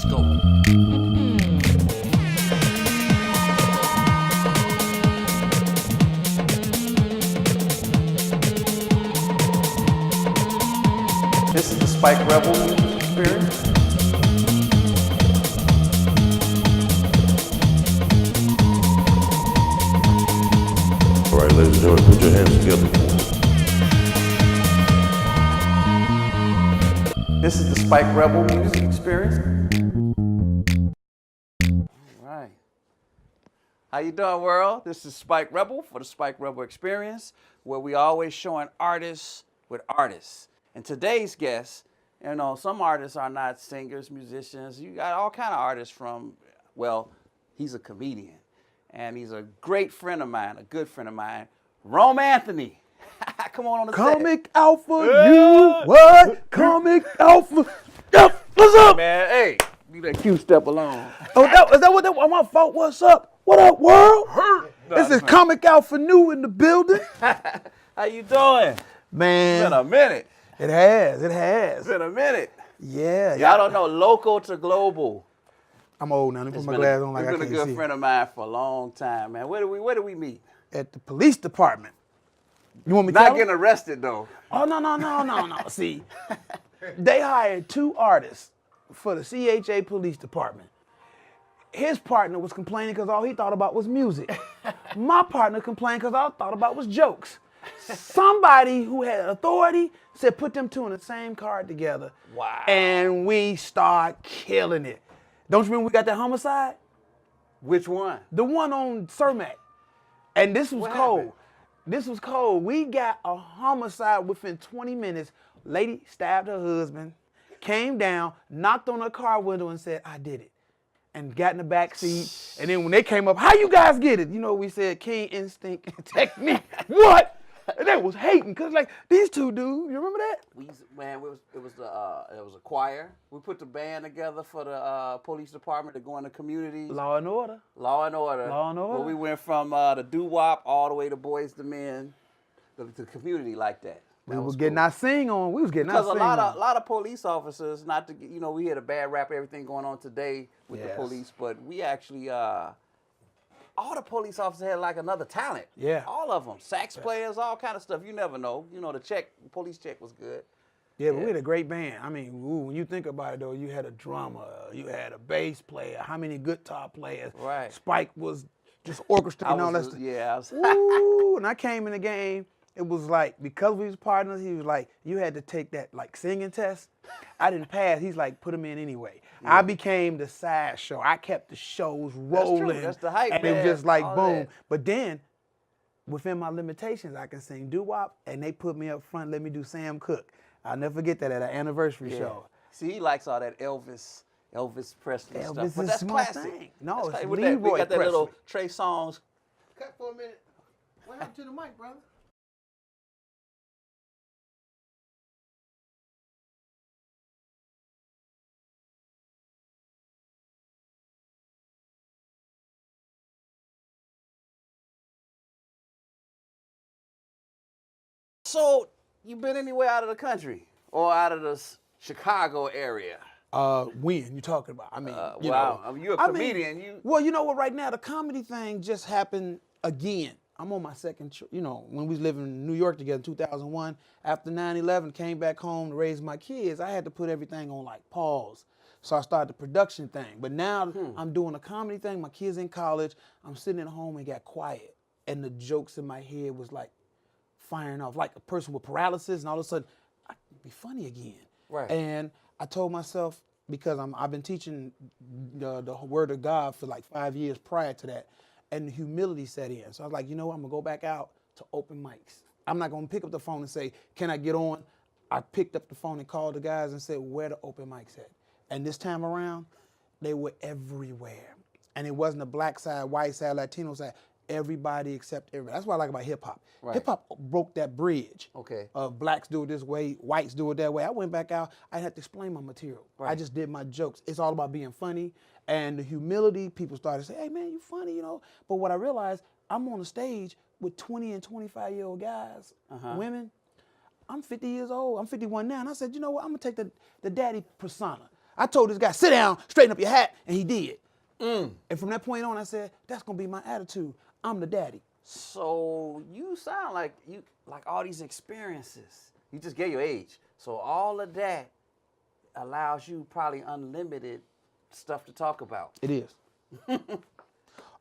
Let's go. This is the Spike Rebel music experience. All right, ladies and gentlemen, put your hands together. This is the Spike Rebel music experience. All right. How you doing, world? This is Spike Rebel for the Spike Rebel Experience, where we always showing artists with artists. And today's guest, you know, some artists are not singers, musicians. You got all kind of artists from, well, he's a comedian. And he's a great friend of mine, a good friend of mine, Jerome Anthony. Come on the set. Comic Alpha, you what? Comic Alpha. Yep, what's up? Man, hey, leave that cute step alone. Oh, is that what my fault? What's up? What up, world? This is Comic Alpha New in the building. How you doing? Man. It's been a minute. It has. It's been a minute. Yeah. Y'all don't know, local to global. I'm old now. Let me put my glasses on like I He's can't been a good see. friend of mine for a long time, man. Where do we meet? At the police department. You want me to Not tell getting them? arrested, though. Oh, no. See, they hired 2 artists for the CHA police department. His partner was complaining because all he thought about was music. My partner complained because all I thought about was jokes. Somebody who had authority said put them 2 in the same car together. Wow. And we start killing it. Don't you remember we got that homicide? Which one? The one on Cermak. And this was What cold. happened? This was cold. We got a homicide within 20 minutes. Lady stabbed her husband, came down, knocked on her car window and said, I did it. And got in the back seat. And then when they came up, how you guys get it? You know, we said keen instinct and technique. What? And they was hating, cause like these 2 dudes, you remember that? It was a choir. We put the band together for the police department to go in the communities. Law and order. Law and order. Where we went from the doo-wop all the way to Boys to Men, the community like that. We was getting our sing on. We was getting Because our a sing on. lot of police officers, not to, you know, we had a bad rap, everything going on today with the Yes. police, but we actually, all the police officers had like another talent. Yeah. All of them. Sax players, all kind of stuff. You never know. You know, the police check was good. Yeah, but we had a great band. I mean, when you think about it, though, you had a drummer, you had a bass player, how many guitar players? Right. Spike was just orchestrating all that stuff. Yeah. Ooh, and I came in the game. It was like, because we was partners, he was like, you had to take that like singing test. I didn't pass. He's like, put him in anyway. Yeah. I became the side show. I kept the shows rolling. That's true. That's the hype, and man. it was just like, All boom. that. But then, within my limitations, I can sing doo-wop, and they put me up front, let me do Sam Cooke. I'll never forget that at an anniversary show. See, he likes all that Elvis Presley stuff. Elvis But is that's my classic. thing. No, That's it's classic. With Leroy that, we got that little Presley. Trey Songz. Cut for a minute. What happened to the mic, brother? So, you been anywhere out of the country or out of the Chicago area? When you talking about? I mean, you wow. know, I mean, you're a I comedian. mean, well, you know what? Right now, the comedy thing just happened again. I'm on my second, you know, when we was living in New York together in 2001, after 9/11, came back home to raise my kids, I had to put everything on like pause. So I started the production thing. But now I'm doing a comedy thing. My kids in college. I'm sitting at home and got quiet. And the jokes in my head was like firing off, like a person with paralysis. And all of a sudden, I can be funny again. Right. And I told myself, because I've been teaching the word of God for like 5 years prior to that, and humility set in. So I was like, you know what, I'm gonna go back out to open mics. I'm not gonna pick up the phone and say, can I get on? I picked up the phone and called the guys and said, where the open mics at? And this time around, they were everywhere. And it wasn't a black side, white side, Latino side. Everybody except everybody. That's what I like about hip hop. Right. Hip hop broke that bridge. Okay. Of blacks do it this way, whites do it that way. I went back out, I had to explain my material. Right. I just did my jokes. It's all about being funny. And the humility, people started to say, hey man, you funny, you know. But what I realized, I'm on a stage with 20 and 25-year-old guys, women. I'm 50 years old, I'm 51 now. And I said, you know what, I'm gonna take the daddy persona. I told this guy, sit down, straighten up your hat, and he did. And from that point on, I said, that's gonna be my attitude. I'm the daddy. So you sound like all these experiences. You just gave your age. So all of that allows you probably unlimited stuff to talk about. It is.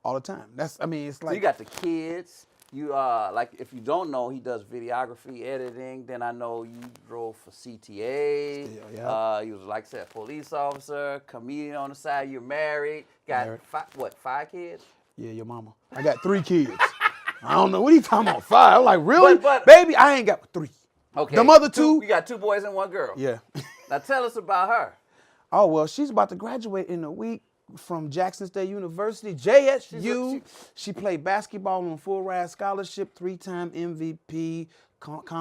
All the time. It's So like. you got the kids. You like, if you don't know, he does videography, editing. Then I know you drove for CTA. Still, yeah. You was, like I said, police officer, comedian on the side. You're married. Got Married. five kids? Yeah, your mama. I got 3 kids. I don't know. What are you talking about? 5? I'm like, really? But- Baby, I ain't got 3. Okay. The mother 2. You got 2 boys and 1 girl. Yeah. Now tell us about her. Oh, well, she's about to graduate in a week from Jackson State University, JSU. She played basketball on full ride scholarship, 3-time MVP.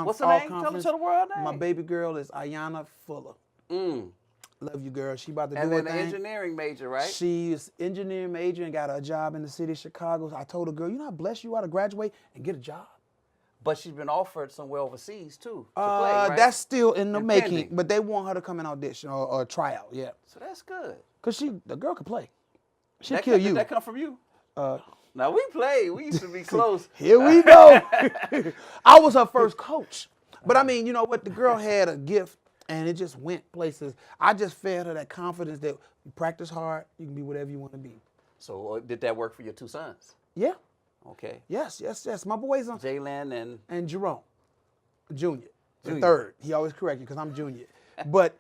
What's her name? Tell the world name. My baby girl is Ayanna Fuller. Love you, girl. She about to And do her then thing. the engineering major, right? She is engineering major and got a job in the city of Chicago. I told her, girl, you know how blessed you are to graduate and get a job? But she's been offered somewhere overseas too to play, right? That's still in the making, pending. but they want her to come and audition or try out, yeah. So that's good. Cause the girl can play. She'll That kill Did you. that come from you? Now we played. We used to be close. Here we go. I was her first coach. But I mean, you know what? The girl had a gift and it just went places. I just fed her that confidence that you practice hard, you can be whatever you want to be. So did that work for your 2 sons? Yeah. Okay. Yes. My boys on Jalen and Jerome, Junior, the Junior. 3rd. He always correct you because I'm Junior. But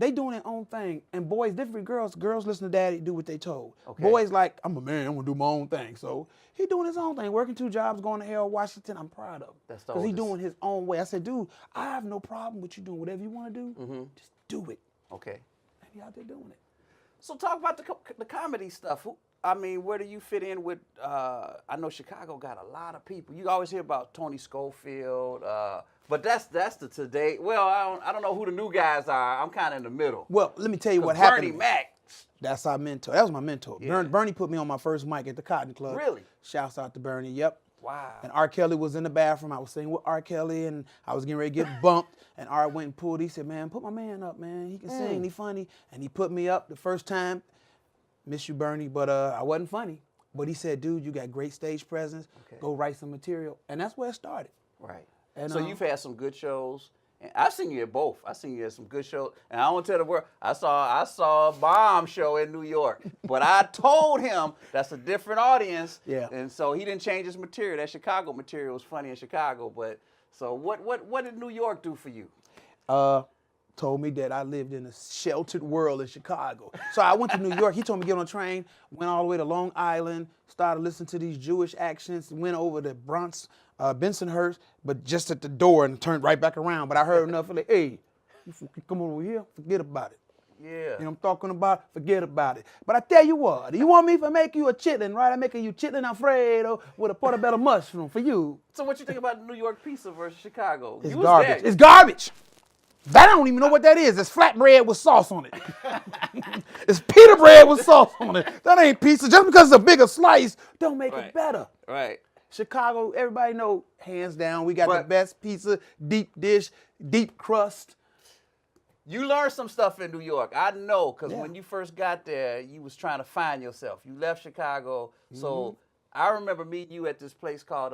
they doing their own thing. And boys, different girls listen to daddy, do what they told. Okay. Boys like, I'm a man, I'm gonna do my own thing. So he doing his own thing, working 2 jobs, going to Harold Washington. I'm proud of him. That's the Because he oldest. doing his own way. I said, dude, I have no problem with you doing whatever you want to do. Just do it. Okay. And he out there doing it. So talk about the comedy stuff. Where do you fit in with? I know Chicago got a lot of people. You always hear about Tony Schofield, but that's the today. Well, I don't know who the new guys are. I'm kind of in the middle. Well, let me tell you what Bernie happened. Mac. That's our mentor. That was my mentor. Yeah. Bernie put me on my first mic at the Cotton Club. Really? Shouts out to Bernie. Yep. Wow. And R. Kelly was in the bathroom. I was singing with R. Kelly, and I was getting ready to get bumped. And R went and pulled. He said, man, put my man up, man. He can sing. He funny. And he put me up the first time. Miss you, Bernie. But I wasn't funny. But he said, dude, you got great stage presence. Okay. Go write some material. And that's where it started. Right. And, So you've had some good shows. And I've seen you at both. I've seen you at some good shows. And I want to tell the world, I saw a bomb show in New York. But I told him that's a different audience. Yeah. And so he didn't change his material. That Chicago material was funny in Chicago. But so what did New York do for you? Told me that I lived in a sheltered world in Chicago. So I went to New York. He told me to get on a train, went all the way to Long Island, started listening to these Jewish accents, went over to Bronx, Bensonhurst, but just at the door and turned right back around. But I heard enough of like, hey, you come over here, forget about it. Yeah. You know what I'm talking about? Forget about it. But I tell you what, you want me to make you a chitlin, right? I'm making you chitlin Alfredo with a portobello mushroom for you. So what you think about New York pizza versus Chicago? It's You was garbage. there. It's garbage. That I don't even know what that is. It's flatbread with sauce on it. It's pita bread with sauce on it. That ain't pizza. Just because it's a bigger slice, don't make Right. it better. Right. Chicago, everybody know, hands down, we got the But- best pizza, deep dish, deep crust. You learned some stuff in New York. I know, because Yeah. when you first got there, you was trying to find yourself. You left Chicago. So Mm-hmm. I remember meeting you at this place called,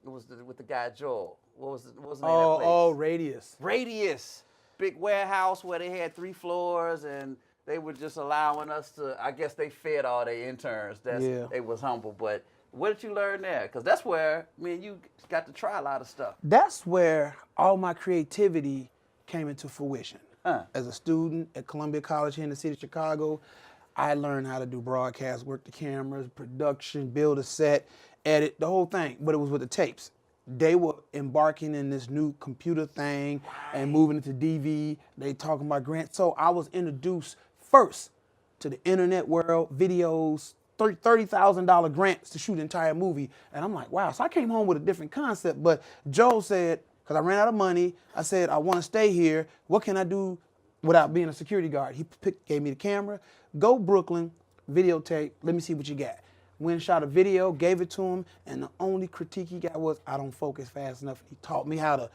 with the guy Joel. What was the name of that place? Oh, Radius. Radius. Big warehouse where they had 3 floors, and they were just allowing us to, I guess they fed all their interns. Yeah. They was humble. But what did you learn there? Because that's where, you got to try a lot of stuff. That's where all my creativity came into fruition. Huh. As a student at Columbia College here in the city of Chicago, I learned how to do broadcast, work the cameras, production, build a set, edit, the whole thing, but it was with the tapes. They were embarking in this new computer thing and moving into DV. They talking about grants. So I was introduced first to the internet world, videos, $30,000 grants to shoot an entire movie. And I'm like, wow. So I came home with a different concept. But Joe said, because I ran out of money, I said, I want to stay here. What can I do without being a security guard? He gave me the camera. Go Brooklyn, videotape. Let me see what you got. Went and shot a video, gave it to him, and the only critique he got was, I don't focus fast enough. He taught me how to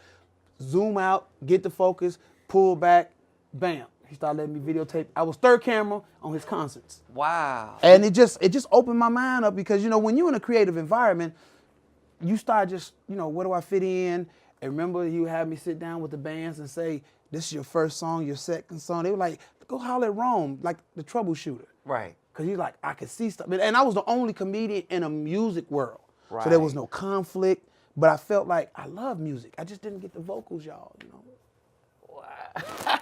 zoom out, get the focus, pull back, bam, he started letting me videotape. I was third camera on his concerts. Wow. And it just opened my mind up because, when you're in a creative environment, you start just, where do I fit in? And remember, you had me sit down with the bands and say, this is your first song, your second song. They were like, go holler at Rome, like the troubleshooter. Right. Because he's like, I could see stuff. And I was the only comedian in a music world. Right. So there was no conflict. But I felt like I love music. I just didn't get the vocals, y'all. Wow.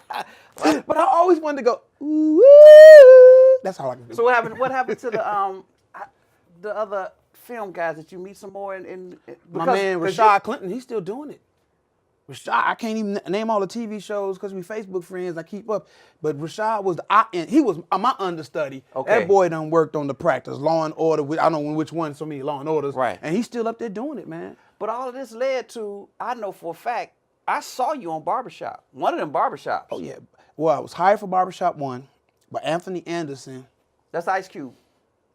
But I always wanted to go, ooh, ooh. That's how I can do. So what happened to the other film guys that you meet some more in My man Rashad Clinton, he's still doing it. Rashad, I can't even name all the TV shows because we Facebook friends. I keep up, but Rashad was he was my understudy. Okay. That boy done worked on the practice, Law and Order. I don't know which one, so many Law and Orders. Right. And he's still up there doing it, man. But all of this led to, I know for a fact, I saw you on Barbershop, one of them barbershops. Oh yeah. Well, I was hired for Barbershop 1 by Anthony Anderson. That's Ice Cube.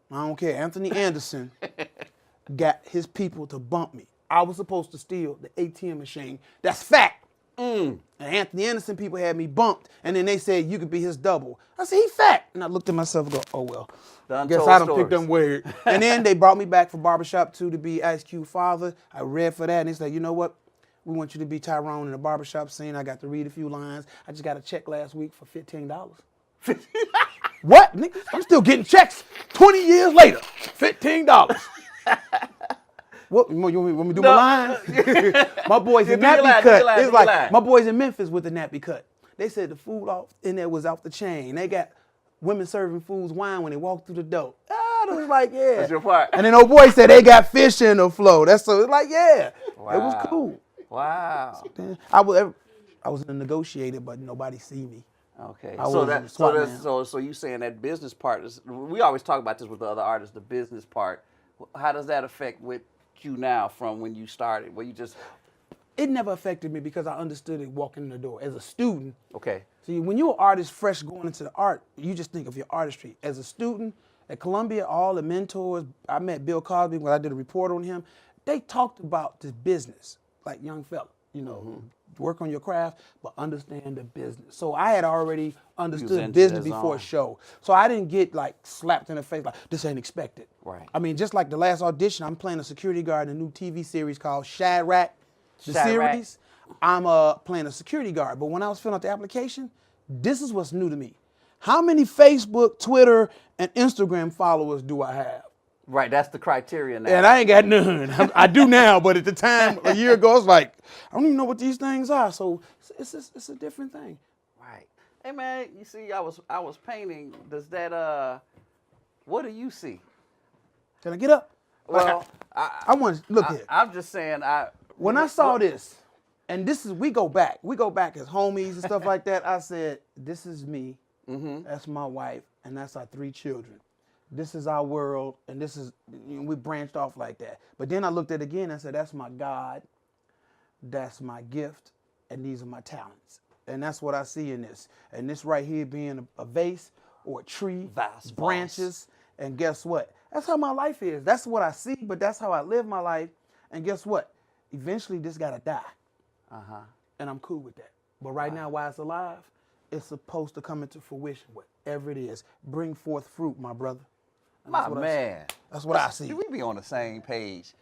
I don't care. Anthony Anderson got his people to bump me. I was supposed to steal the ATM machine. That's fact. And Anthony Anderson people had me bumped, and then they said you could be his double. I said, he fat. And I looked at myself and go, oh, well, guess I done picked them weird. And then they brought me back for Barbershop 2 to be Ice Cube's father. I read for that, and they said, you know what? We want you to be Tyrone in the barbershop scene. I got to read a few lines. I just got a check last week for $15. What? Nigga? I'm still getting checks 20 years later. $15. What? You want me to do my lines? My boys in nappy cut. It's like my boys in Memphis with the nappy cut. They said the food in there was off the chain. They got women serving fools wine when they walk through the door. It was like, yeah. That's your part. And then old boy said they got fish in the flow. That's so it's like, yeah. Wow. It was cool. Wow. I was a negotiator, but nobody see me. Okay. So you saying that business part is, we always talk about this with the other artists, the business part. How does that affect with you now from when you started? Where you just It never affected me because I understood it walking in the door. As a student, okay. See, when you're an artist fresh going into the art, you just think of your artistry. As a student at Columbia, all the mentors, I met Bill Cosby when I did a report on him. They talked about this business, like young fella, work on your craft, but understand the business. So I had already understood business before a show. So I didn't get like slapped in the face like, this ain't expected. Right. I mean, just like the last audition, I'm playing a security guard in a new TV series called Shadrach, the series. I'm playing a security guard. But when I was filling out the application, this is what's new to me. How many Facebook, Twitter, and Instagram followers do I have? Right, that's the criteria now. And I ain't got none. I do now, but at the time, a year ago, I was like, I don't even know what these things are. So it's a different thing. Right. Hey man, you see, I was painting. Does that what do you see? Can I get up? Well, I want to look here. I'm just saying. When I saw this, and this is we go back as homies and stuff like that. I said, this is me. That's my wife, and that's our 3 children. This is our world, and this is, we branched off like that. But then I looked at it again and I said, that's my God, that's my gift, and these are my talents. And that's what I see in this. And this right here being a vase or a tree, branches, and guess what? That's how my life is. That's what I see, but that's how I live my life. And guess what? Eventually, this got to die. And I'm cool with that. But right now, while it's alive, it's supposed to come into fruition, whatever it is. Bring forth fruit, my brother. My man. That's what I see. We be on the same page.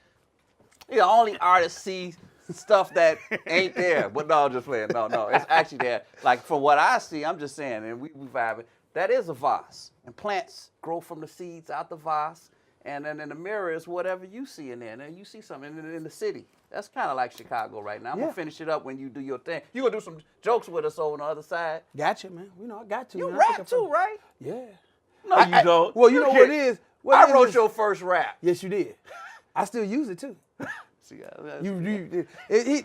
You're the only artist see stuff that ain't there. But no, I'm just playing. No, it's actually there. Like from what I see, I'm just saying, and we vibing. That is a vase, and plants grow from the seeds out the vase, and then in the mirror is whatever you see in there. And then you see something in the city. That's kind of like Chicago right now. I'm gonna finish it up when you do your thing. You gonna do some jokes with us over on the other side? Gotcha, man. I got to. You man. rap too, right? Yeah. No, you don't. Well, you know what it is? I wrote your first rap. Yes, you did. I still use it too. See,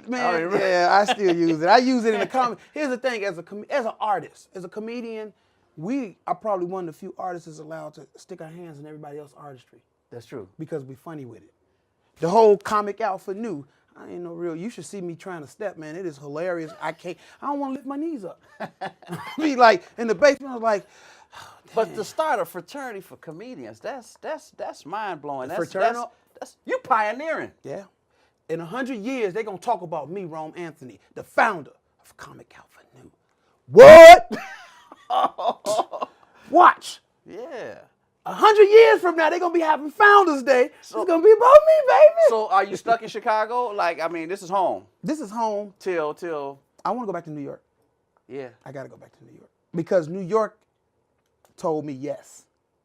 man, yeah, I still use it. I use it in the comedy. Here's the thing: as an artist, as a comedian, we are probably one of the few artists that's allowed to stick our hands in everybody else's artistry. That's true. Because we're funny with it. The whole comic outfit new. I ain't no real. You should see me trying to step, man. It is hilarious. I don't want to lift my knees up. Be like in the basement. I was like. Oh, but to start a fraternity for comedians, that's mind blowing. Fraternal. That's you pioneering. Yeah. In 100 years, they're gonna talk about me, Rome Anthony, the founder of Comic Alpha New. What? Watch. Yeah. 100 years from now, they're going to be having Founders Day. It's going to be about me, baby. So are you stuck in Chicago? Like, I mean, this is home. This is home. Till. I want to go back to New York. Yeah. I got to go back to New York. Because New York told me yes.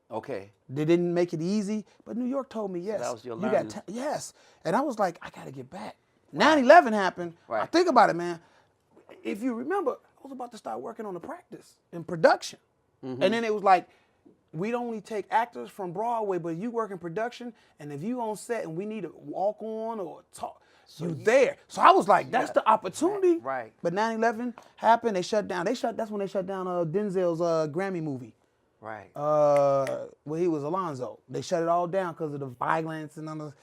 Okay. They didn't make it easy, but New York told me yes. that was your You learning. got yes. And I was like, I got to get back. 9/11 happened. Right. I think about it, man. If you remember, I was about to start working on the practice in production. Mm-hmm. And then it was like, we don't only take actors from Broadway, but you work in production, and if you on set and we need to walk on or talk, you there. So I was like, that's the opportunity. Right. But 9/11 happened. They shut down. That's when they shut down Denzel's Grammy movie. Right. Where he was Alonzo. They shut it all down because of the violence and other.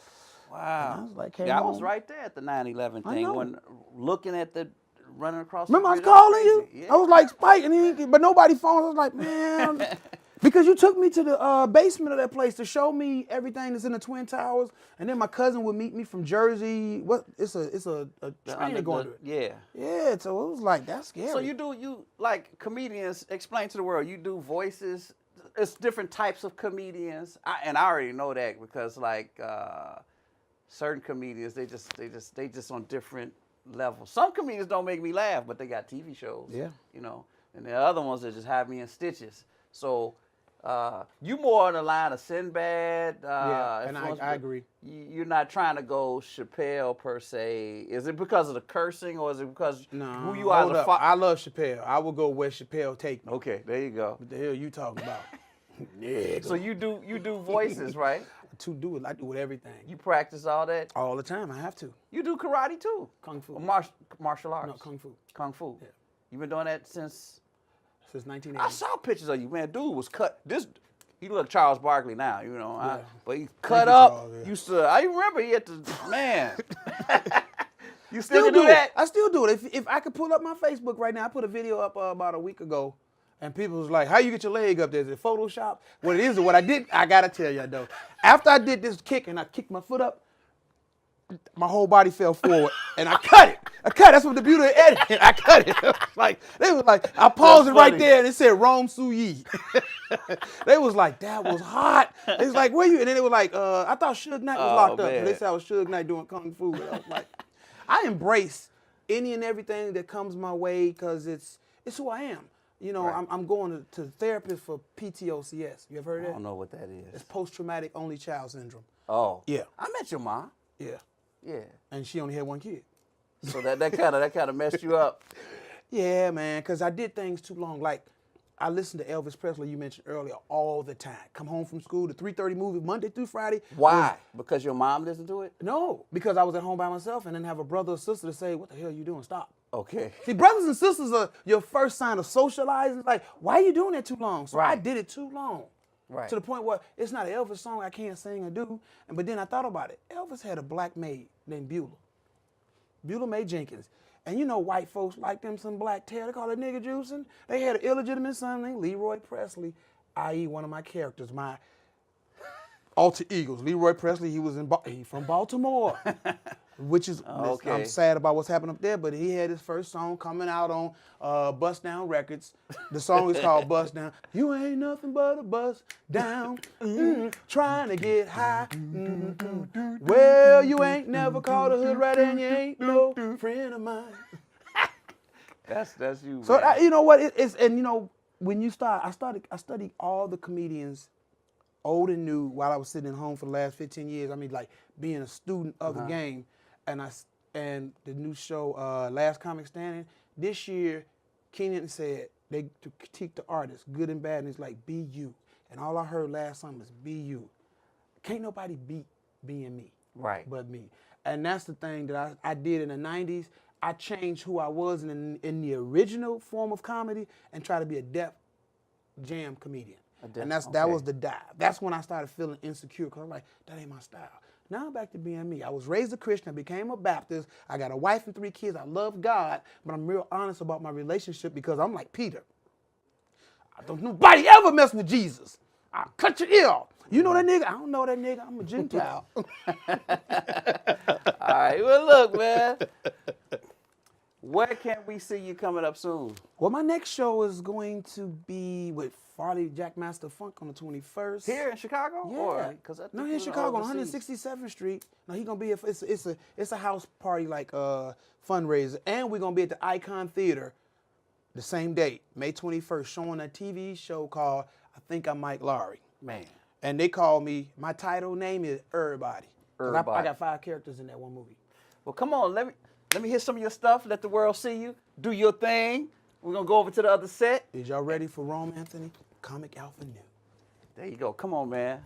Wow. I was like, I was right there at the 9/11 I thing know. when looking at the running across. Remember, I the was bridge, calling you. crazy. I was like, Spike, and but nobody phoned. I was like, man, because you took me to the basement of that place to show me everything that's in the Twin Towers, and then my cousin would meet me from Jersey. What? It's a train going to it. Yeah. Yeah, so it was like that's scary. So you like comedians, explain to the world, you do voices. It's different types of comedians. I already know that because like certain comedians, they just on different levels. Some comedians don't make me laugh, but they got TV shows. Yeah. You know. And the other ones that just have me in stitches. So you more on the line of Sinbad. Yeah, and I agree. You're not trying to go Chappelle per se. Is it because of the cursing or is it because who you are? Hold up. I love Chappelle. I will go where Chappelle take me. Okay, there you go. What the hell you talking about? Yeah. So you do voices, right? To do it, I do it everything. You practice all that? All the time. I have to. You do karate too? Kung fu. Or martial arts? No, kung fu. Kung fu. Yeah. You've been doing that since 1980. I saw pictures of you, man. Dude was cut. He look Charles Barkley now, you know. Yeah. But he cut you, up. Charles, yeah. Used to. I remember he had to. Man. You still Still can do that? I still do it. If I could pull up my Facebook right now, I put a video up about a week ago, and people was like, "How you get your leg up there? Is it Photoshop?" What it is, or what I did, I gotta tell you though. After I did this kick and I kicked my foot up, my whole body fell forward, and I cut it. That's what the beauty of editing. I cut it. Like they was like, I paused it right there, and it said Rome Suyi. They was like, that was hot. They was like, where you? And then it was like, I thought Suge Knight was locked up. Man. They said I was Suge Knight doing kung fu. And I was like, I embrace any and everything that comes my way because it's who I am. You know, Right. I'm going to therapist for PTOCS. You ever heard of I that? don't know what that is. It's post-traumatic only child syndrome. Oh. Yeah. I met your mom. Yeah. Yeah. And she only had one kid. So that kind of messed you up. Yeah, man, because I did things too long. Like, I listened to Elvis Presley, you mentioned earlier, all the time. Come home from school, the 3:30 movie, Monday through Friday. Why? Because your mom listened to it? No, because I was at home by myself and then have a brother or sister to say, what the hell are you doing? Stop. Okay. See, brothers and sisters are your first sign of socializing. Like, why are you doing that too long? So I Right. did it too long. Right. To the point where it's not an Elvis song I can't sing or do. But then I thought about it. Elvis had a black maid named Beulah. Beulah Mae Jenkins. And you know white folks like them some black tail. They call it nigger juicing. They had an illegitimate son named Leroy Presley, i.e. one of my characters, my alter egos. Leroy Presley, he from Baltimore. Which is, Okay. I'm sad about what's happened up there, but he had his first song coming out on Bust Down Records. The song is called Bust Down. You ain't nothing but a bust down, trying to get high. Well, you ain't never called a hood rat and you ain't no friend of mine. That's you. So man. you know what? It's and you know when you start, I studied all the comedians, old and new, while I was sitting at home for the last 15 years. I mean, like being a student of the game. And the new show, Last Comic Standing, this year, Keenan said they to critique the artists, good and bad, and it's like, be you. And all I heard last summer is be you. Can't nobody beat being me. Right. But me. And that's the thing that I did in the 90s. I changed who I was in the original form of comedy and try to be a Def Jam comedian. And that was the dive. That's when I started feeling insecure because I'm like, that ain't my style. Now I'm back to being me. I was raised a Christian. I became a Baptist. I got a wife and 3 kids. I love God, but I'm real honest about my relationship because I'm like Peter. Nobody ever mess with Jesus. I'll cut your ear off. You know that nigga? I don't know that nigga. I'm a Gentile. All right. Well, look, man. Where can we see you coming up soon? Well, my next show is going to be with Farley Jackmaster Funk on the 21st. Here in Chicago? Yeah. Or, No, here in Chicago on 167th Street. No, he's gonna be it's a house party like fundraiser, and we're gonna be at the Icon Theater the same date, May 21st, showing a TV show called I Think I'm Mike Lowry. Man. And they call me. My title name is Everybody. I got 5 characters in that one movie. Well, come on, let me hear some of your stuff. Let the world see you. Do your thing. We're gonna go over to the other set. Is y'all ready for Rome, Anthony? Comic Alpha New. There you go. Come on, man.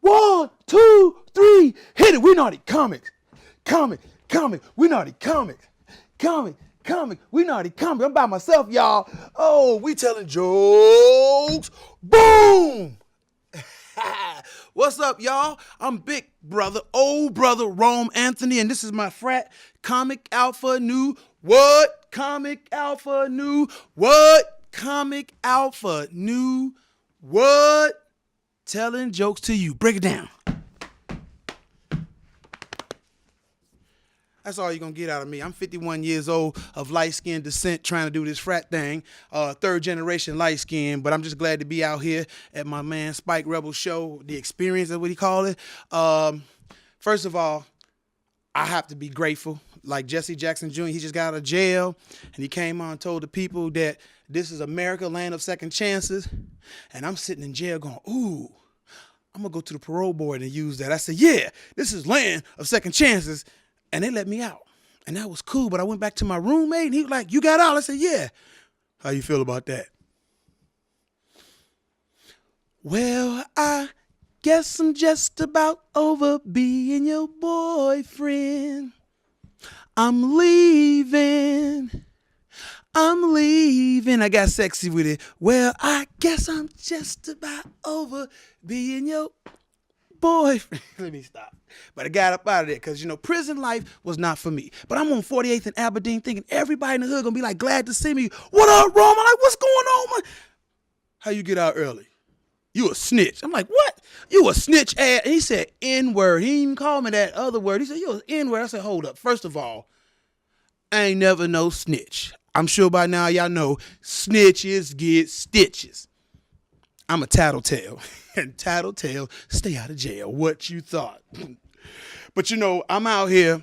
1, 2, 3, hit it. We naughty comics. Comic. We naughty comics. Comic. We naughty comics. I'm by myself, y'all. Oh, we telling jokes. Boom. What's up, y'all? I'm big brother, old brother Rome Anthony, and this is my frat, Comic Alpha New. What? Comic Alpha New. What? Comic Alpha New. What? Telling jokes to you. Break it down. That's all you're going to get out of me. I'm 51 years old of light-skinned descent trying to do this frat thing. Third generation light-skinned, but I'm just glad to be out here at my man Spike Rebel show, The Experience, that's what he called it. First of all, I have to be grateful. Like Jesse Jackson Jr., he just got out of jail, and he came on and told the people that this is America, land of second chances. And I'm sitting in jail going, ooh, I'm going to go to the parole board and use that. I said, yeah, this is land of second chances. And they let me out. And that was cool. But I went back to my roommate, and he was like, you got out? I said, yeah. How you feel about that? Well, I guess I'm just about over being your boyfriend. I'm leaving. I got sexy with it. Well, I guess I'm just about over being your boyfriend. Let me stop. But I got up out of there because, prison life was not for me. But I'm on 48th and Aberdeen thinking everybody in the hood going to be like, glad to see me. What up, Rome? I'm like, what's going on, man? How you get out early? You a snitch. I'm like, what? You a snitch ass. And he said, N-word. He didn't even call me that other word. He said, you an N-word. I said, hold up. First of all, I ain't never no snitch. I'm sure by now y'all know snitches get stitches. I'm a tattletale. And tattletale, stay out of jail. What you thought? But I'm out here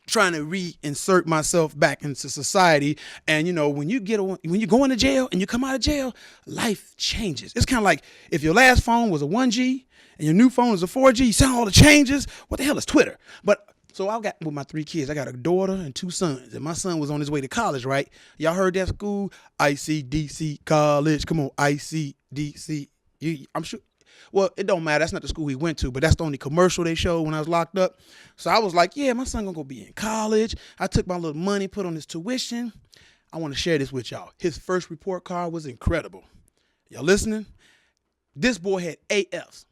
trying to reinsert myself back into society. And when you go into jail and you come out of jail, life changes. It's kind of like if your last phone was a 1G and your new phone is a 4G, you see all the changes. What the hell is Twitter? But so I got with my 3 kids, I got a daughter and 2 sons. And my son was on his way to college, right? Y'all heard that school? ICDC College. Come on, ICDC. I'm sure. Well, it don't matter. That's not the school he went to, but that's the only commercial they showed when I was locked up. So I was like, yeah, my son gonna go be in college. I took my little money, put on his tuition. I want to share this with y'all. His first report card was incredible. Y'all listening? This boy had 8 Fs,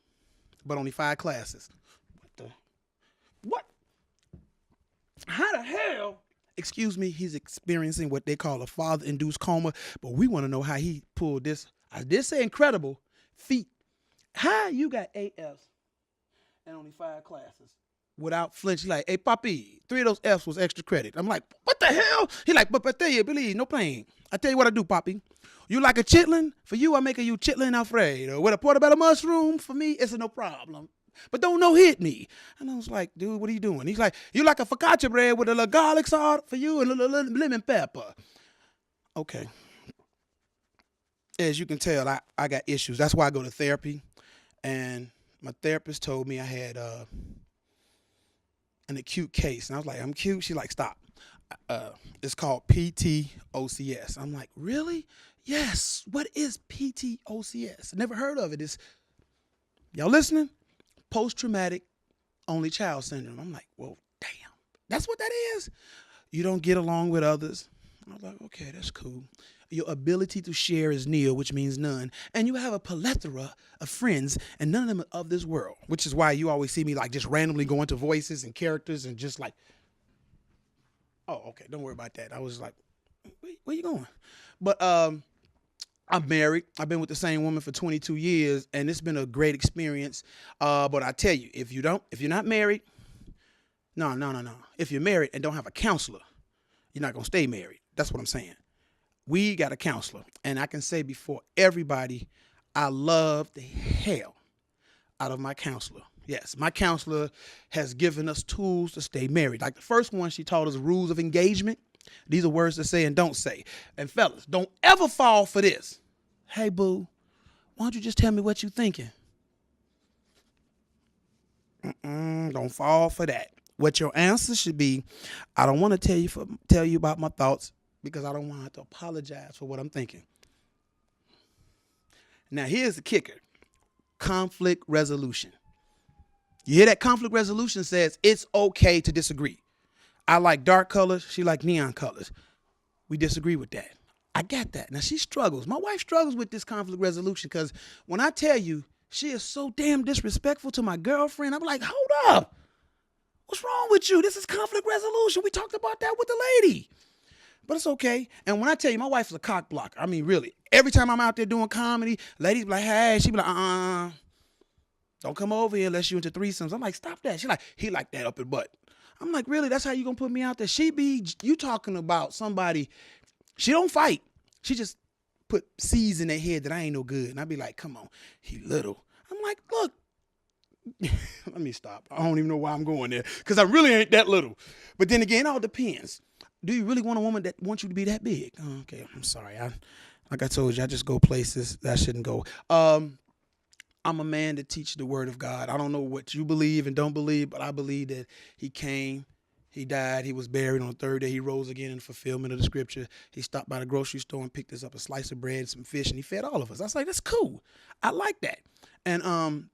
but only 5 classes. What? How the hell? Excuse me, he's experiencing what they call a father-induced coma, but we want to know how he pulled this. I did say incredible feat. How you got 8 Fs and only 5 classes without flinching? Like, hey, Papi, 3 of those Fs was extra credit. I'm like, what the hell? He like, but tell you, believe, no pain. I tell you what I do, Papi. You like a chitlin? For you, I make a you chitlin Alfredo. With a portobello mushroom, for me, it's a no problem. But don't no hit me. And I was like, dude, what are you doing? He's like, you like a focaccia bread with a little garlic sauce for you and a little lemon pepper. Okay. As you can tell, I got issues. That's why I go to therapy. And my therapist told me I had an acute case. And I was like, I'm cute. She's like, stop. It's called PTOCS. I'm like, really? Yes. What is PTOCS? Never heard of it. It's, y'all listening? Post-traumatic only child syndrome. I'm like, well, damn. That's what that is? You don't get along with others. I was like, okay, that's cool. Your ability to share is nil, which means none. And you have a plethora of friends, and none of them are of this world, which is why you always see me like just randomly go into voices and characters and just like, oh, okay, don't worry about that. I was like, where you going? But I'm married. I've been with the same woman for 22 years, and it's been a great experience. But I tell you, if you're not married, no. If you're married and don't have a counselor, you're not going to stay married. That's what I'm saying. We got a counselor. And I can say before everybody, I love the hell out of my counselor. Yes, my counselor has given us tools to stay married. Like the first one, she taught us rules of engagement. These are words to say and don't say. And fellas, don't ever fall for this. Hey, boo, why don't you just tell me what you're thinking? Don't fall for that. What your answer should be, I don't want to tell you about my thoughts because I don't want to have to apologize for what I'm thinking. Now, here's the kicker. Conflict resolution. You hear that? Conflict resolution says it's okay to disagree. I like dark colors. She like neon colors. We disagree with that. I got that. Now, she struggles. My wife struggles with this conflict resolution because when I tell you she is so damn disrespectful to my girlfriend, I'm like, hold up. What's wrong with you? This is conflict resolution. We talked about that with the lady. But it's okay. And when I tell you, my wife is a cock blocker. I mean, really. Every time I'm out there doing comedy, ladies be like, hey, she be like, don't come over here unless you into threesomes. I'm like, stop that. She like, he like that up her butt. I'm like, really? That's how you gonna put me out there? You talking about somebody, she don't fight. She just put seeds in their head that I ain't no good. And I be like, come on, he little. I'm like, look, let me stop. I don't even know why I'm going there because I really ain't that little. But then again, it all depends. Do you really want a woman that wants you to be that big? Oh, okay, I'm sorry. Like I told you, I just go places that I shouldn't go. I'm a man that teaches the word of God. I don't know what you believe and don't believe, but I believe that he came, he died, he was buried on the third day. He rose again in fulfillment of the scripture. He stopped by the grocery store and picked us up a slice of bread and some fish, and he fed all of us. I was like, that's cool. I like that. And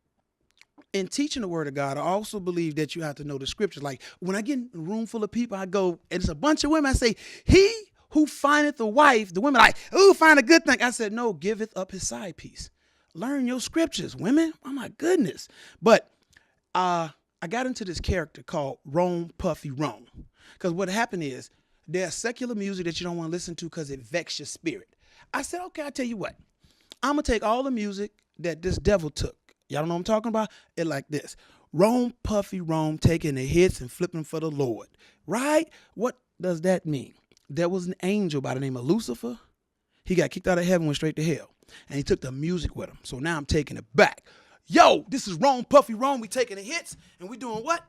in teaching the word of God, I also believe that you have to know the scriptures. Like when I get in a room full of people, I go, and it's a bunch of women, I say, he who findeth a wife, the women like, ooh, find a good thing. I said, no, giveth up his side piece. Learn your scriptures, women. Oh my goodness. But I got into this character called Rome Puffy Rome. Because what happened is there's secular music that you don't want to listen to because it vexes your spirit. I said, okay, I'll tell you what. I'm going to take all the music that this devil took. Y'all know what I'm talking about? It like this. Rome Puffy Rome taking the hits and flipping for the Lord. Right? What does that mean? There was an angel by the name of Lucifer. He got kicked out of heaven, went straight to hell. And he took the music with him. So now I'm taking it back. Yo, this is Rome Puffy Rome. We taking the hits and we doing what?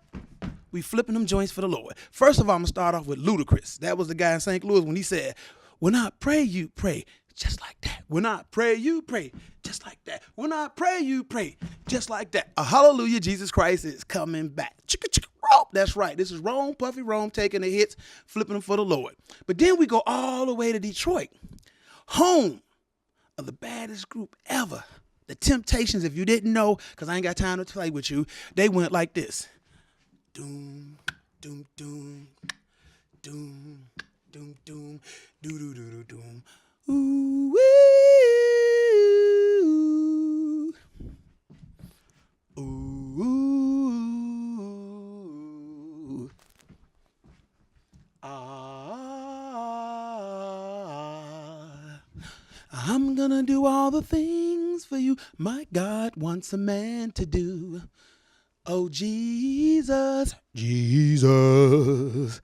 We flipping them joints for the Lord. First of all, I'm going to start off with Ludacris. That was the guy in St. Louis when he said, when I pray, you pray. Just like that. When I pray, you pray. Just like that. When I pray, you pray. Just like that. A hallelujah, Jesus Christ is coming back. Chicka, chicka, rope. That's right. This is Rome Puffy Rome taking the hits, flipping them for the Lord. But then we go all the way to Detroit. Home of the baddest group ever. The Temptations, if you didn't know, because I ain't got time to play with you, they went like this. Doom, doom, doom, doom, doom, doom, doo doo doo doo doom. Ooh, ooh, ooh, I'm gonna do all the things for you my God wants a man to do. Oh, Jesus, Jesus.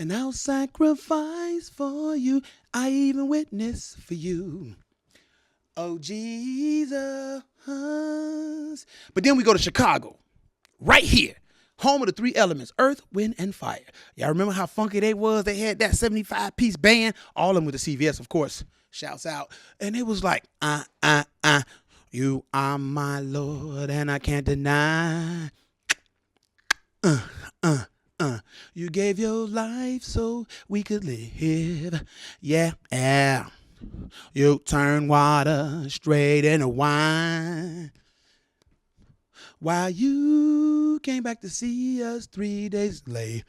And I'll sacrifice for you. I even witness for you. Oh, Jesus. But then we go to Chicago. Right here. Home of the three elements. Earth, wind, and fire. Y'all remember how funky they was? They had that 75-piece band. All of them with the CVS, of course. Shouts out. And it was like, you are my Lord and I can't deny. You gave your life so we could live. Yeah. You turn water straight into wine. While you came back to see us 3 days later.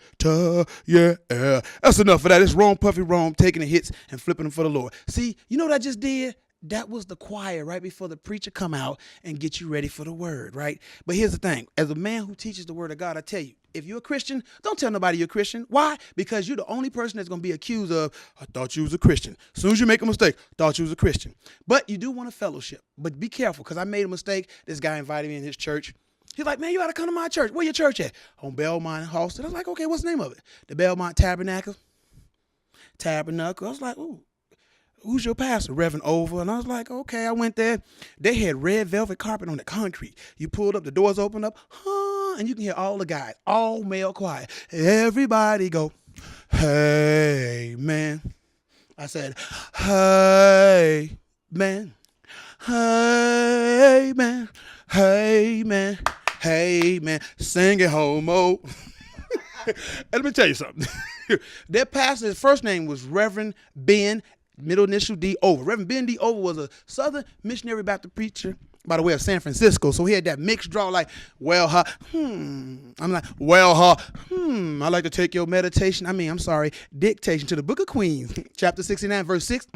Yeah. That's enough of that. It's Rome Puffy Rome taking the hits and flipping them for the Lord. See, you know what I just did? That was the choir right before the preacher come out and get you ready for the word, right? But here's the thing. As a man who teaches the word of God, I tell you, if you're a Christian, don't tell nobody you're a Christian. Why? Because you're the only person that's going to be accused of, I thought you was a Christian. As soon as you make a mistake, thought you was a Christian. But you do want a fellowship. But be careful, because I made a mistake. This guy invited me in his church. He's like, man, you got to come to my church. Where your church at? On Belmont, Halston. I was like, okay, what's the name of it? The Belmont Tabernacle. tabernacle. I was like, ooh, who's your pastor? Reverend Over. And I was like, okay. I went there. They had red velvet carpet on the concrete. You pulled up, the doors opened up, and you can hear all the guys, all male choir. Everybody go, hey, man. I said, hey, man. Hey, man. Hey, man. Hey, man. Sing it, homo. And let me tell you something. Their pastor, his first name was Reverend Ben, middle initial D. Over. Reverend Ben D. Over was a Southern missionary Baptist preacher by the way of San Francisco. So he had that mixed draw like, well, I'm like, well, I like to take your dictation to the book of Queens, chapter 69, verse 6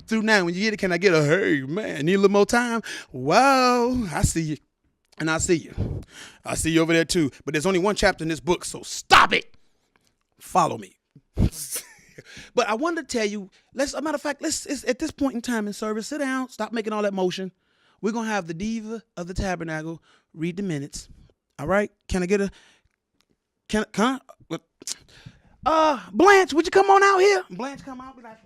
through 9. When you get it, can I get a, hey, man, need a little more time? Wow, I see you. And I see you. I see you over there too. But there's only one chapter in this book, so stop it. Follow me. But I wanted to tell you, as a matter of fact, let's at this point in time in service, sit down, stop making all that motion. We're going to have the diva of the tabernacle read the minutes. All right? Can I get a, Blanche, would you come on out here? Blanche come out, be like,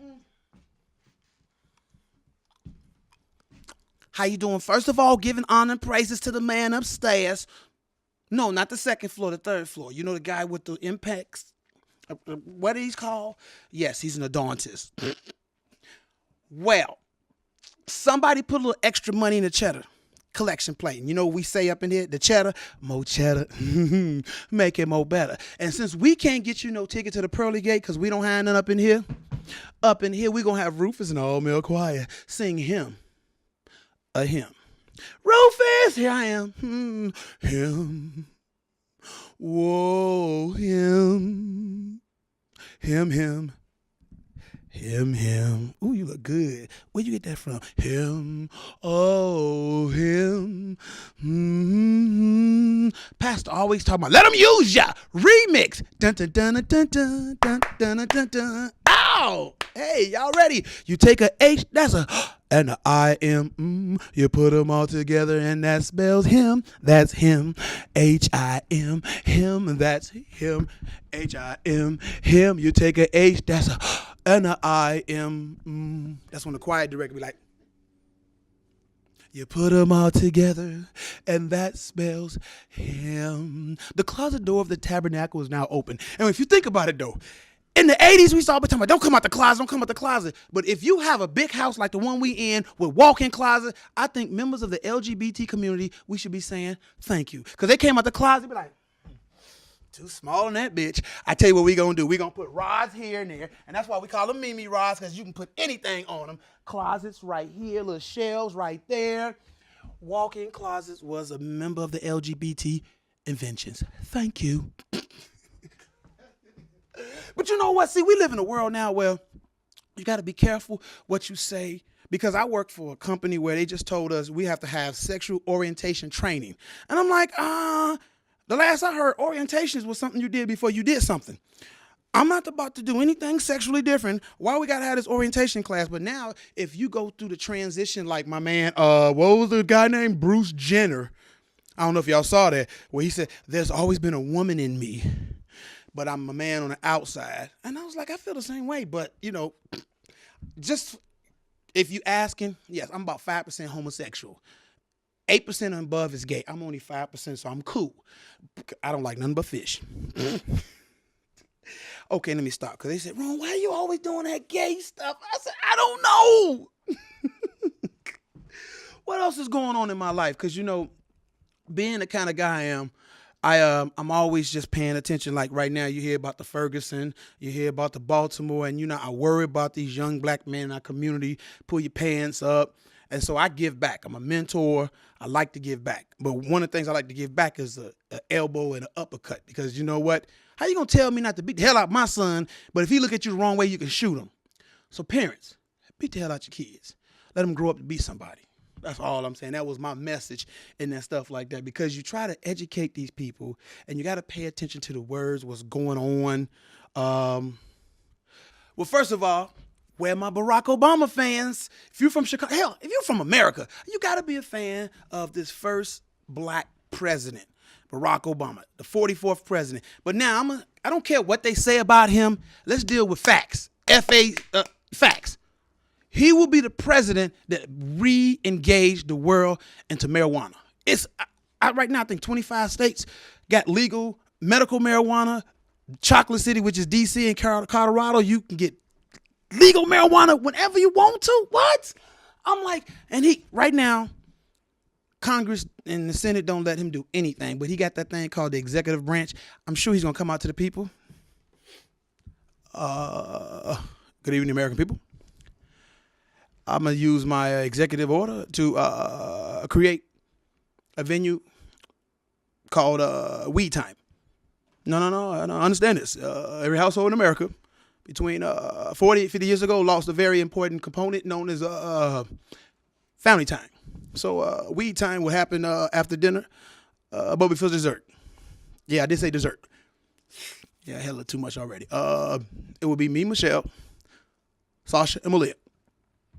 How you doing? First of all, giving honor and praises to the man upstairs. No, not the second floor, the third floor. You know the guy with the impacts? What is he called? Yes, he's an odontist. Well, somebody put a little extra money in the cheddar collection plate. And you know what we say up in here? The cheddar, more cheddar, make it more better. And since we can't get you no ticket to the pearly gate because we don't have none up in here we're going to have Rufus and all male choir sing him. A hymn. Rufus, here I am. Him. Whoa, him. Him. Ooh, you look good. Where'd you get that from? Him. Oh, him. Pastor always talking about, let him use ya. Remix. Dun, dun, dun, dun, dun, dun, dun, dun, dun. Ow. Hey, y'all ready? You take a H, that's a and the I-M, you put them all together and that spells him, that's him, H-I-M, him, that's him, H-I-M, him, you take a H, that's a, and the I-M, that's when the choir director be like, you put them all together and that spells him. The closet door of the tabernacle is now open. And if you think about it though, in the 80s, we saw talking about, don't come out the closet. But if you have a big house like the one we in with walk-in closet, I think members of the LGBT community, we should be saying thank you. Because they came out the closet, be like, too small in that bitch. I tell you what we going to do. We going to put rods here and there. And that's why we call them Mimi rods, because you can put anything on them. Closets right here, little shelves right there. Walk-in closets was a member of the LGBT inventions. Thank you. But you know what? See, we live in a world now where you got to be careful what you say, because I work for a company where they just told us we have to have sexual orientation training. And I'm like, the last I heard, orientations was something you did before you did something. I'm not about to do anything sexually different. Why we got to have this orientation class? But now if you go through the transition like my man, what was the guy named Bruce Jenner? I don't know if y'all saw that, where he said, there's always been a woman in me, but I'm a man on the outside. And I was like, I feel the same way. But, you know, just if you asking, yes, I'm about 5% homosexual. 8% and above is gay. I'm only 5%, so I'm cool. I don't like nothing but fish. Okay, let me stop. Because they said, Ron, why are you always doing that gay stuff? I said, I don't know. What else is going on in my life? Because, you know, being the kind of guy I am, I'm always just paying attention. Like right now, you hear about the Ferguson, you hear about the Baltimore, and you know, I worry about these young black men in our community. Pull your pants up. And so I give back. I'm a mentor. I like to give back. But one of the things I like to give back is an elbow and an uppercut. Because you know what? How you going to tell me not to beat the hell out of my son, but if he look at you the wrong way, you can shoot him? So parents, beat the hell out your kids. Let them grow up to be somebody. That's all I'm saying. That was my message and that stuff like that. Because you try to educate these people and you got to pay attention to the words, what's going on. Well, first of all, where my Barack Obama fans? If you're from Chicago, hell, if you're from America, you got to be a fan of this first black president, Barack Obama, the 44th president. But now I don't care what they say about him. Let's deal with facts. FA facts. He will be the president that re-engaged the world into marijuana. It's right now, I think 25 states got legal medical marijuana. Chocolate City, which is D.C. and Colorado, you can get legal marijuana whenever you want to. What? I'm like, and he right now, Congress and the Senate don't let him do anything, but he got that thing called the executive branch. I'm sure he's gonna come out to the people. Good evening, American people. I'm gonna use my executive order to create a venue called Weed Time. No, I don't understand this. Every household in America between 40 and 50 years ago lost a very important component known as family time. So Weed Time will happen after dinner, but before dessert. Yeah, I did say dessert. Yeah, I had a little too much already. It will be me, Michelle, Sasha, and Malia.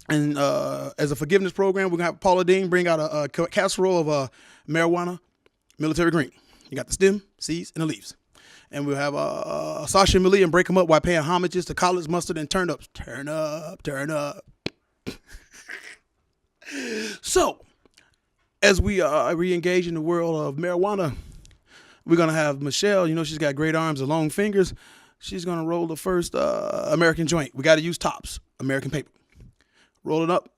And as a forgiveness program, we're going to have Paula Dean bring out a casserole of marijuana military green. You got the stem, seeds, and the leaves. And we'll have Sasha and Malia and break them up while paying homages to collard mustard and turn ups. Turn up, turn up. So, as we re-engage in the world of marijuana, we're going to have Michelle. You know, she's got great arms and long fingers. She's going to roll the first American joint. We got to use tops, American paper. Roll it up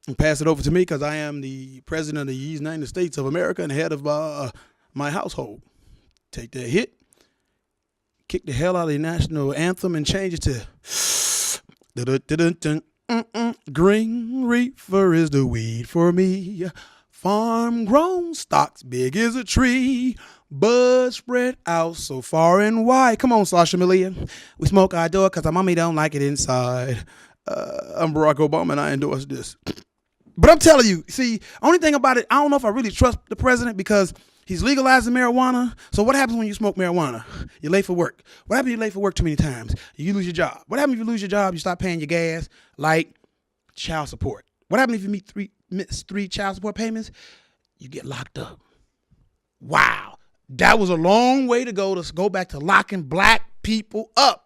and pass it over to me because I am the president of the United States of America and head of my household. Take that hit, kick the hell out of the national anthem and change it to Green Reefer is the weed for me. Farm grown, stocks big as a tree. Bud spread out so far and wide. Come on, Sasha Malia. We smoke outdoor because our mommy don't like it inside. I'm Barack Obama and I endorse this. But I'm telling you, see, only thing about it, I don't know if I really trust the president because he's legalizing marijuana. So what happens when you smoke marijuana? You're late for work. What happens if you're late for work too many times? You lose your job. What happens if you lose your job? You stop paying your gas, light, child support. What happens if you miss three child support payments? You get locked up. Wow. That was a long way to go back to locking black people up.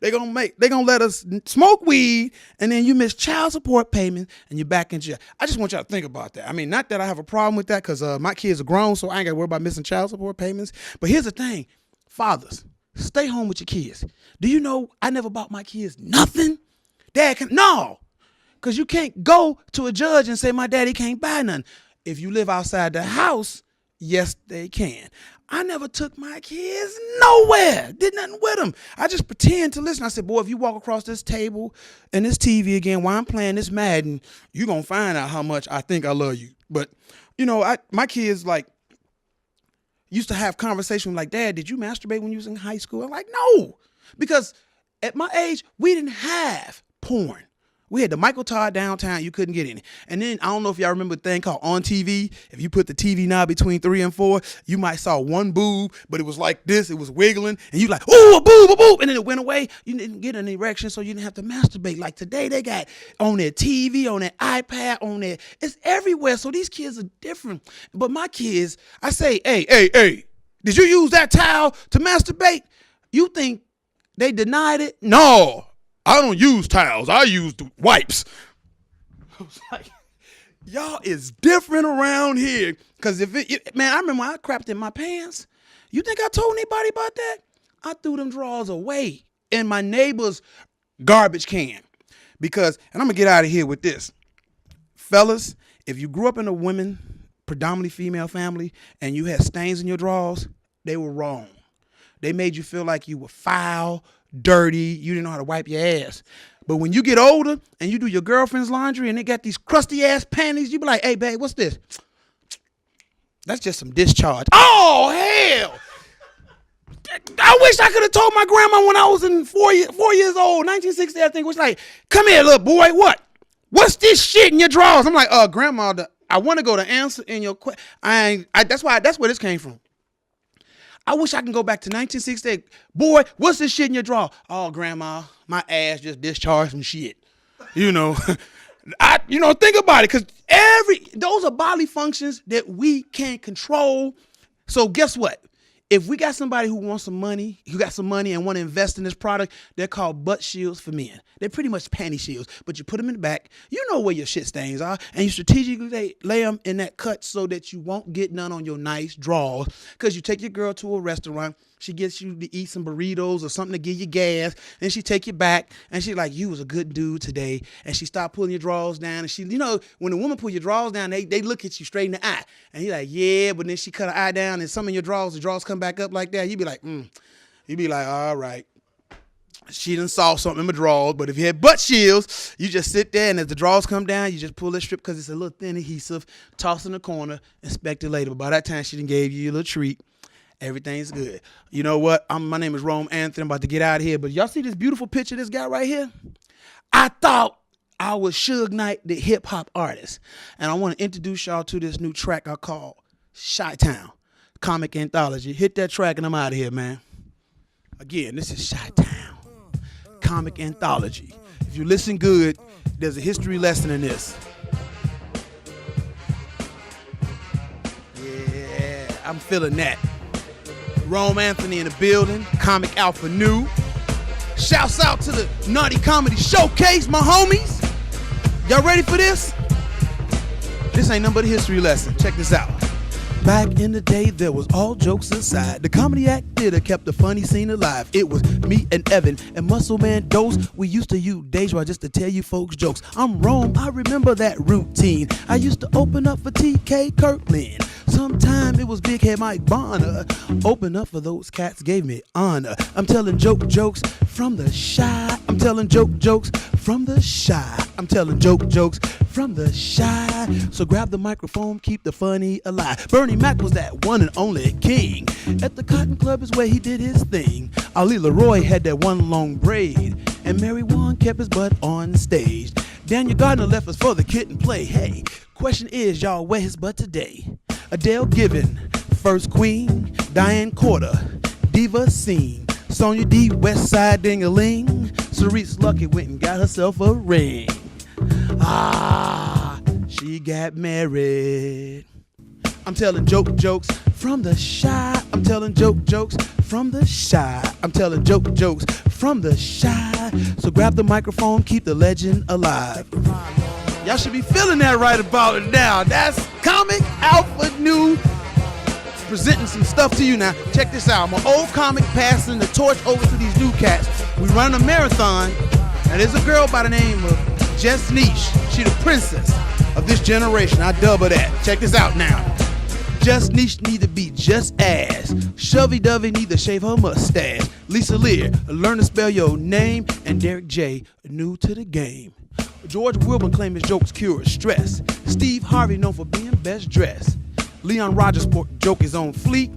They're gonna let us smoke weed and then you miss child support payments and you're back in jail. I just want y'all to think about that. I mean, not that I have a problem with that because my kids are grown, so I ain't gotta worry about missing child support payments. But here's the thing, fathers, stay home with your kids. Do you know I never bought my kids nothing? No, because you can't go to a judge and say my daddy can't buy nothing. If you live outside the house, yes, they can. I never took my kids nowhere. Did nothing with them. I just pretend to listen. I said, boy, if you walk across this table and this TV again while I'm playing this Madden, you're going to find out how much I think I love you. But, you know, my kids, like, used to have conversations like, Dad, did you masturbate when you was in high school? I'm like, no. Because at my age, we didn't have porn. We had the Michael Todd downtown. You couldn't get any. And then I don't know if y'all remember a thing called On TV. If you put the TV knob between 3 and 4, you might saw one boob, but it was like this. It was wiggling. And you like, ooh, a boob, a boob. And then it went away. You didn't get an erection, so you didn't have to masturbate. Like today, they got on their TV, on their iPad, it's everywhere. So these kids are different. But my kids, I say, hey, did you use that towel to masturbate? You think they denied it? No. I don't use towels. I use the wipes. I was like, y'all is different around here. Because man, I remember when I crapped in my pants. You think I told anybody about that? I threw them drawers away in my neighbor's garbage can. And I'm going to get out of here with this. Fellas, if you grew up in a predominantly female family, and you had stains in your drawers, they were wrong. They made you feel like you were foul, dirty, you didn't know how to wipe your ass. But when you get older and you do your girlfriend's laundry and they got these crusty ass panties, you be like, hey, babe, what's this? That's just some discharge. Oh, hell. I wish I could have told my grandma when I was in 4 years old, 1960, I think, was like, come here, little boy, what? What's this shit in your drawers? I'm like, grandma, I want to go to answer in your question. That's where this came from. I wish I can go back to 1968. Boy, what's this shit in your drawer? Oh, grandma, my ass just discharged some shit. You know, think about it, because those are bodily functions that we can't control. So guess what? if we got somebody who wants some money, who got some money and want to invest in this product, they're called butt shields for men. They're pretty much panty shields, but you put them in the back. You know where your shit stains are, and you strategically lay them in that cut so that you won't get none on your nice drawers. Because you take your girl to a restaurant, she gets you to eat some burritos or something to give you gas, and she take you back, and she like, you was a good dude today, and she start pulling your drawers down, and she, you know, when a woman pull your drawers down, they look at you straight in the eye, and you like, yeah, but then she cut her eye down, and some of your drawers, the drawers come back up like that, you be like, you be like, all right. She done saw something in my drawers, but if you had butt shields, you just sit there, and as the drawers come down, you just pull that strip because it's a little thin adhesive, toss in the corner, inspect it later. But by that time, she done gave you a little treat. Everything's good. You know what? My name is Jerome Anthony. I'm about to get out of here. But y'all see this beautiful picture of this guy right here? I thought I was Suge Knight, the hip-hop artist. And I want to introduce y'all to this new track I call Chi-Town, Comic Anthology. Hit that track and I'm out of here, man. Again, this is Chi-Town, Comic Anthology. If you listen good, there's a history lesson in this. Yeah, I'm feeling that. Jerome Anthony in the building, Comic Alpha New. Shouts out to the Naughty Comedy Showcase, my homies. Y'all ready for this? This ain't nothing but a history lesson. Check this out. Back in the day, there was all jokes aside. The comedy act theater kept the funny scene alive. It was me and Evan and Muscle Man Dose. We used to use Deja just to tell you folks jokes. I'm Rome, I remember that routine. I used to open up for TK Kirkland. Sometime it was Big Head Mike Bonner. Open up for those cats gave me honor. I'm telling jokes from the shy. I'm telling jokes from the shy. I'm telling jokes from the shy. So grab the microphone, keep the funny alive. Bernie Mac was that one and only king. At the Cotton Club is where he did his thing. Ali Leroy had that one long braid. And Mary Wan kept his butt on stage. Daniel Gardner left us for the kid and play. Hey, question is, y'all, where his butt today? Adele Given, First Queen, Diane Corder, Diva Scene, Sonya D, West Side Ding-a-ling, Cerise Lucky went and got herself a ring. She got married. I'm telling jokes from the shy. I'm telling jokes from the shy. I'm telling jokes from the shy. So grab the microphone, keep the legend alive. Y'all should be feeling that right about it now. That's Comic Alpha New presenting some stuff to you now. Check this out. I'm an old comic passing the torch over to these new cats. We run a marathon, and there's a girl by the name of Jess Niche. She the princess of this generation. I dub her that. Check this out now. Just Niche need to be just ass. Shovey Dovey need to shave her mustache. Lisa Lear, learn to spell your name. And Derek J, new to the game. George Wilburn claimed his jokes cure stress. Steve Harvey known for being best dressed. Leon Rogers joke is on fleek.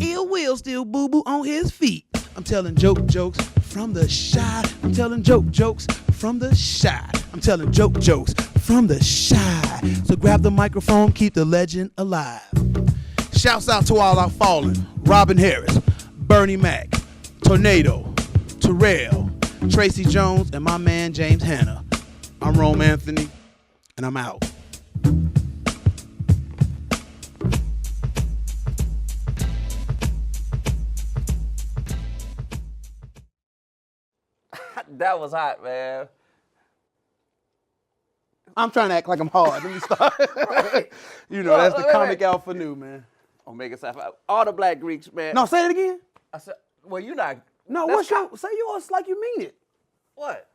Ill Will still boo-boo on his feet. I'm telling jokes from the shy. I'm telling jokes from the shy. I'm telling jokes from the shy. So grab the microphone, keep the legend alive. Shouts out to all our fallen. Robin Harris, Bernie Mac, Tornado, Terrell, Tracy Jones, and my man James Hanna. I'm Jerome Anthony, and I'm out. That was hot, man. I'm trying to act like I'm hard. Let me start. You know, that's the Comic Alpha New, man. Omega Psi Phi. All the black Greeks, man. No, say it again. I said, well, you're not. No, what's your, say yours like you mean it. What?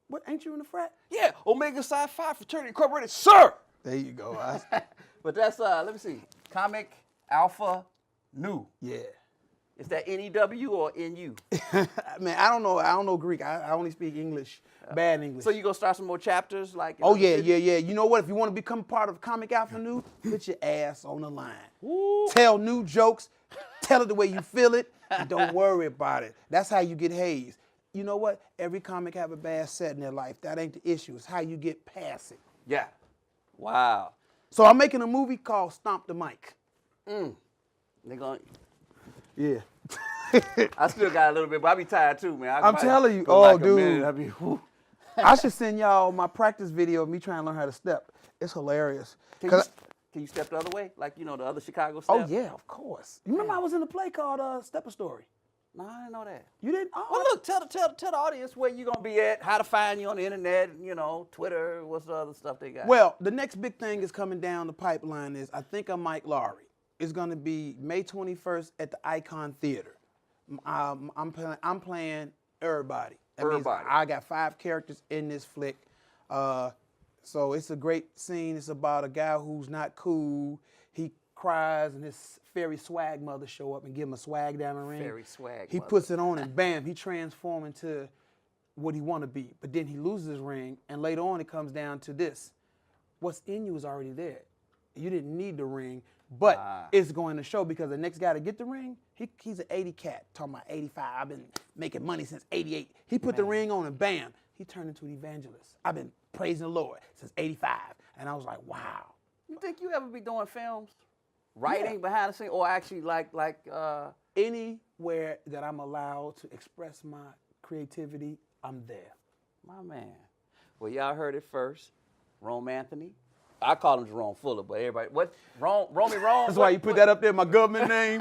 What, ain't you in the frat? Yeah, Omega Psi Phi Fraternity Incorporated, sir. There you go. But that's, let me see. Comic Alpha New. Yeah. Is that N-E-W or N-U? Man, I don't know Greek. I only speak English, bad English. So you gonna start some more chapters? Oh, yeah. You know what? If you want to become part of Comic Alpha New, put your ass on the line. Woo. Tell new jokes. Tell it the way you feel it. And don't worry about it. That's how you get hazed. You know what? Every comic have a bad set in their life. That ain't the issue. It's how you get past it. Yeah. Wow. So I'm making a movie called Stomp the Mic. They gonna... Yeah. I still got a little bit, but I be tired too, man. I'm telling you. Oh, dude. I should send y'all my practice video of me trying to learn how to step. It's hilarious. Can you step the other way? Like, you know, the other Chicago Oh step? yeah, of course. You remember I was in a play called Step a Story. No, I didn't know that. You didn't? Oh, Well, look, tell the audience where you're going to be at, how to find you on the internet, you know, Twitter, what's the other stuff they got? Well, the next big thing is coming down the pipeline is I Think I'm Mike Lowry. It's going to be May 21st at the Icon Theater. I'm playing everybody. That means Everybody. I got 5 characters in this flick. So it's a great scene. It's about a guy who's not cool. He cries and his fairy swag mother show up and give him a swag down the ring. Fairy swag He mother. puts it on and bam, he transforms into what he want to be. But then he loses his ring, and later on it comes down to this. What's in you is already there. You didn't need the ring, but it's going to show because the next guy to get the ring, he's an 80 cat, talking about 85. I've been making money since 88. He put the ring on and bam, he turned into an evangelist. I've been praising the Lord since 85. And I was like, wow. You think you ever be doing films? Writing behind the scenes, or actually like Anywhere that I'm allowed to express my creativity, I'm there. my man. Well, y'all heard it first. Rome Anthony. I call him Jerome Fuller, but everybody, what? Romy Rome? That's why you put that up there, my government name.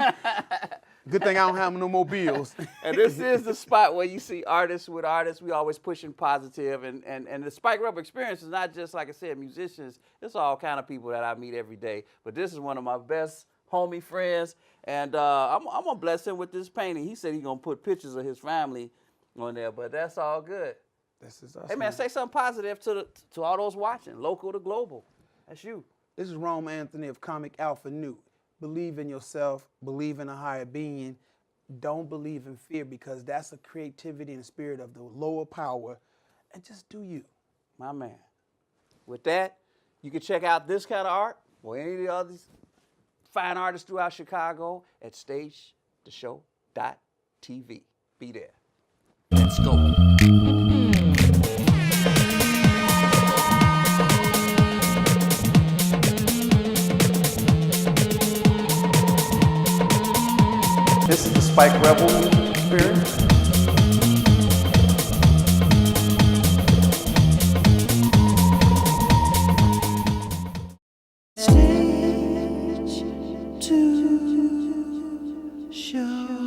Good thing I don't have no more bills. And this is the spot where you see artists with artists. We always pushing positive, and the Spike Rebel experience is not just, like I said, musicians. It's all kind of people that I meet every day. But this is one of my best homie friends, and I'm gonna bless him with this painting. He said he's gonna put pictures of his family on there, but that's all good. This is us. Hey man, say something positive to all those watching, local to global. That's you. This is Rome Anthony of Comic Alpha Nu. Believe in yourself, believe in a higher being. Don't believe in fear because that's the creativity and spirit of the lower power. And just do you. My man. With that, you can check out this kind of art or any of the other fine artists throughout Chicago at stagetheshow.tv. Be there. Let's go. This is the Spike Rebel experience. Stage to show.